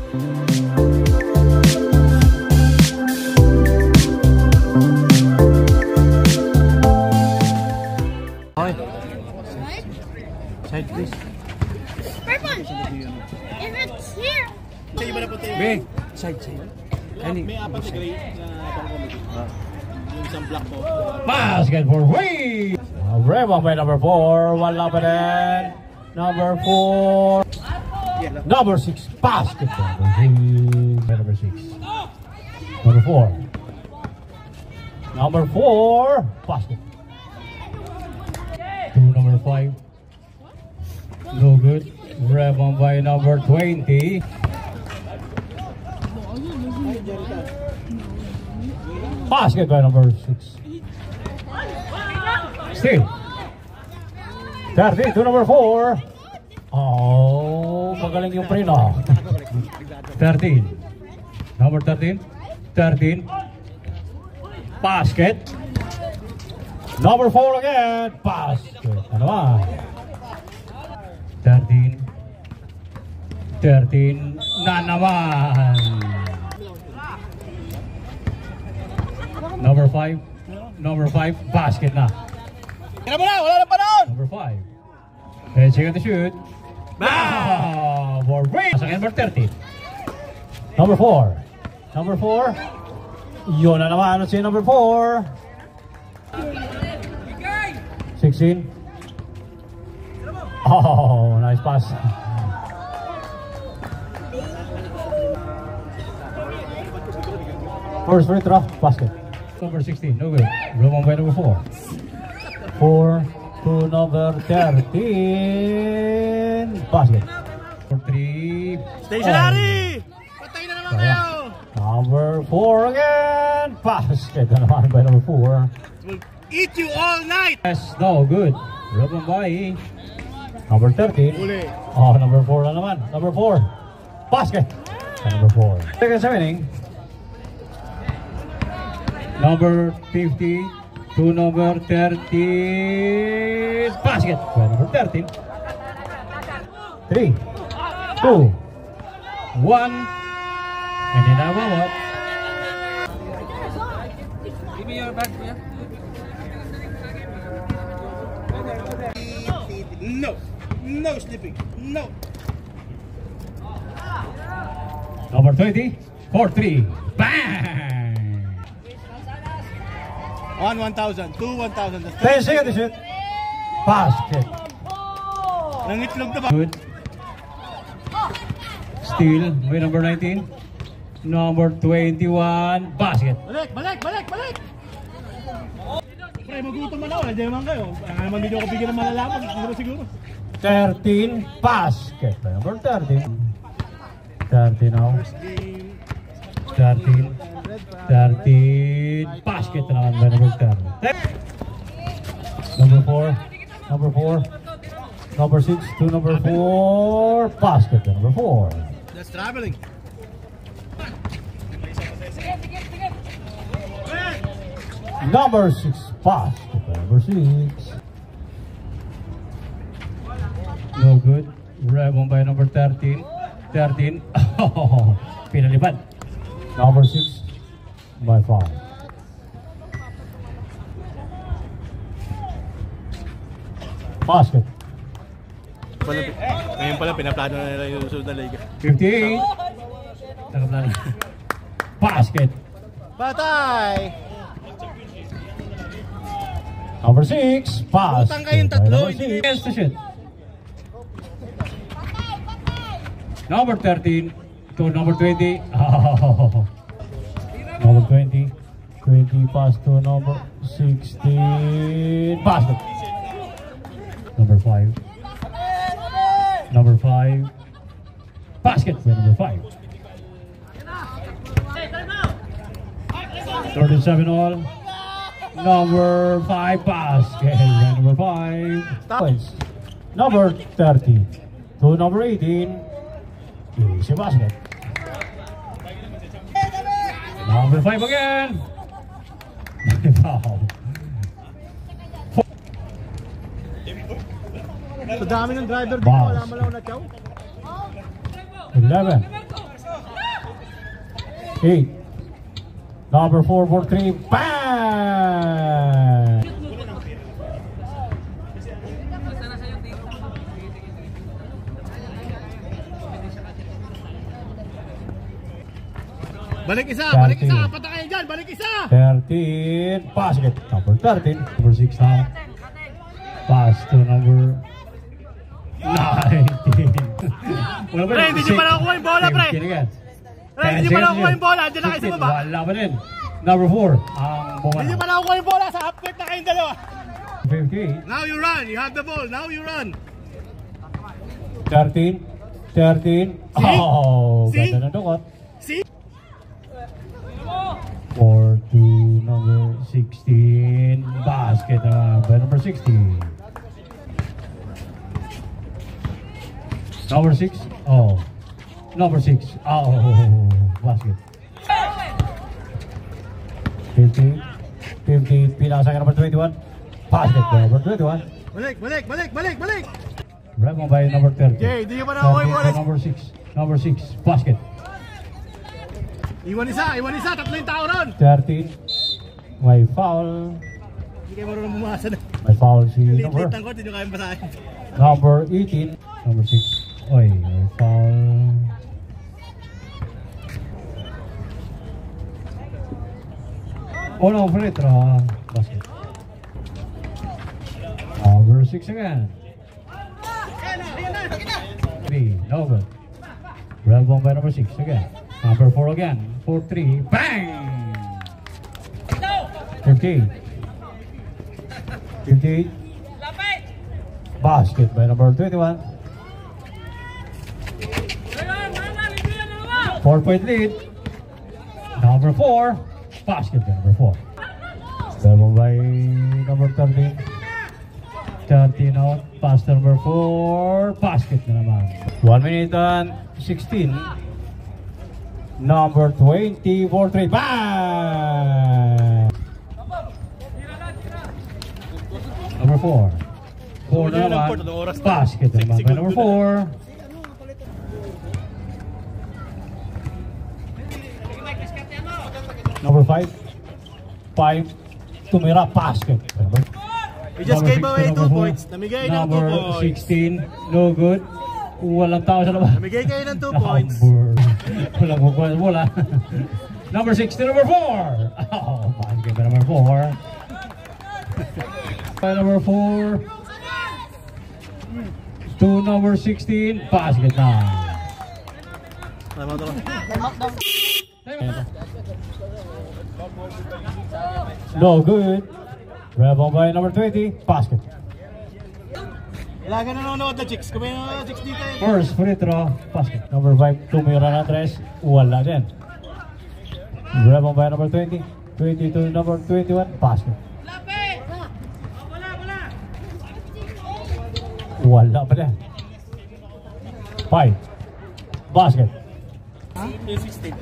Side please. Purple! If it's here! Be! Side. May apat na gray na pang-comedy. Yung isang black po. Basket for Wade! Rebound by number 4. One up and then number 4. Number 6. Basket for number 6. Number 4. Number 4. Basket. To number 5. No good. Rebound by number 20. Basket by number 6. Still. 30 to number 4. Oh, magaling yung prino. 13. Number 13. 13. Basket. Number 4 again. Basket. Ano ba? 13 na naman. Number 5 basket na. Wala na panahon. Number 5 Fetching to shoot. For Wade. Number 30. Number 4 yun na naman si number 4. 16. Oh, nice pass. First free throw, basket. Number 16, no good. Roman by number 4. 4 to number 13. Basket. For 3. Stationary! Patay na naman kayo! Number 4 again. Basket na naman by number 4. Will eat you all night! Yes, no good. Roman by number 13. Uli. Oh, number 4 na naman. Number 4. Basket. Number 4. Second winning. Number 50 to number 13. Basket. Number 13. 3, 2, 1. And then I will up. Give me your bag, yeah? No slipping. No. Number 20 for 3. Bang! 1,000. 2,000. 10 seconds to shoot. Basket. Nangitlog na ba? Good. Steal by number 19. Number 21. Basket. Balik! Pre, magutom man ako. Hindi naman kayo. Naman hindi ako bigyan ng malalaman. Hindi naman siguro. 13. Basket by number 13. 30 now. 13. 13. Basket na naman by number 10. Number 4. Number 6 to number 4. Basket by number 4. That's traveling. Number 6. Basket by number 6. No good. Rebound by number 13. 13. Oh, pinalipad. Number 6 by 5. Basket. Ngayon pala, pinaplano na nila yung susunod na liga. 58. Nakaplano. Basket. Patay! Number 6. Basket. Utang kayong tatlo. Yes, to shoot. Number 13 to number 20. Oh. Number 20. 20 pass to number 16. Basket. Number 5. Number 5. Basket for number 5. 37 all. Number 5 basket. Number 5. Points. Number 30 to number 18. Easy basket. Number 5 again. Wow. Sa dami ng driver dito, Boss. wala mo lang na chow. 11. 8. Number 4 for 3. Bang! Balik isa, 13. balik isa. Patakayin dyan, balik isa. 13. Basket. Number 13. Number 6 now. Pass to number 19. Wala pa Pre, hindi nyo pa nakukuha yung bola, pre. Pre, hindi nyo pa nakukuha yung bola. Andiyan na kayo sa baba. Wala pa din. Number 4. Ang Hindi nyo pa nakukuha yung bola. Sa half court na kayong dalawa. 58. Now you run. You have the ball. Now you run. 13. 13. Oh, See? ganda ng dukot. See? 4 to number 16. Basket by number 16. Number 6. Oh. Number 6. Oh. Basket. 15. 15. Pinasa ka number 21. Basket by number 21. Balik, balik, balik, balik, balik. Rebound by number 30. Jay, hindi nyo pa nakukuha yung bola. Number 6. Number 6. Basket. Iwan isa. Tatlo yung tao ron. 13. May foul. Hindi kayo marunong bumasa na. May foul si number. Liit ng court, hindi nyo kayang basahin. Number 18. Number 6. Oy, may foul. Oh no, free throw. Basket. Number 6 again. 3. No good. Rebound by number 6 again. Number 4 again. 4-3. Bang! 58. 58. Basket by number 21. 4-point lead. Number 4. Basket by number 4. Rebound by number 13. 13 out. Pass to number 4. Basket na naman. 1 minute and 16. Number 20 for 3. Bang! Number 4. 4 na naman. Basket na naman by number 4. Number 5. 5. Tumira. Basket. We just gave away 2 points. Namigay ng 2 Number points. 16. No good. Walang tao sa labas. Namigay kayo ng 2 points. Walang kukuha sa bola. Number 16, number 4. Oh, basket by number 4. By number 4. To number 16. Basket na. No good. Rebound by number 20. Basket. Ilagan nanonood na chicks. Kung may nanonood chicks dito eh. First free throw. Basket. Number 5. Tumira na 3. Wala din. Rebound by number 20. 20 to number 21. Basket. Wala pa din. 5. Basket. Yung 16.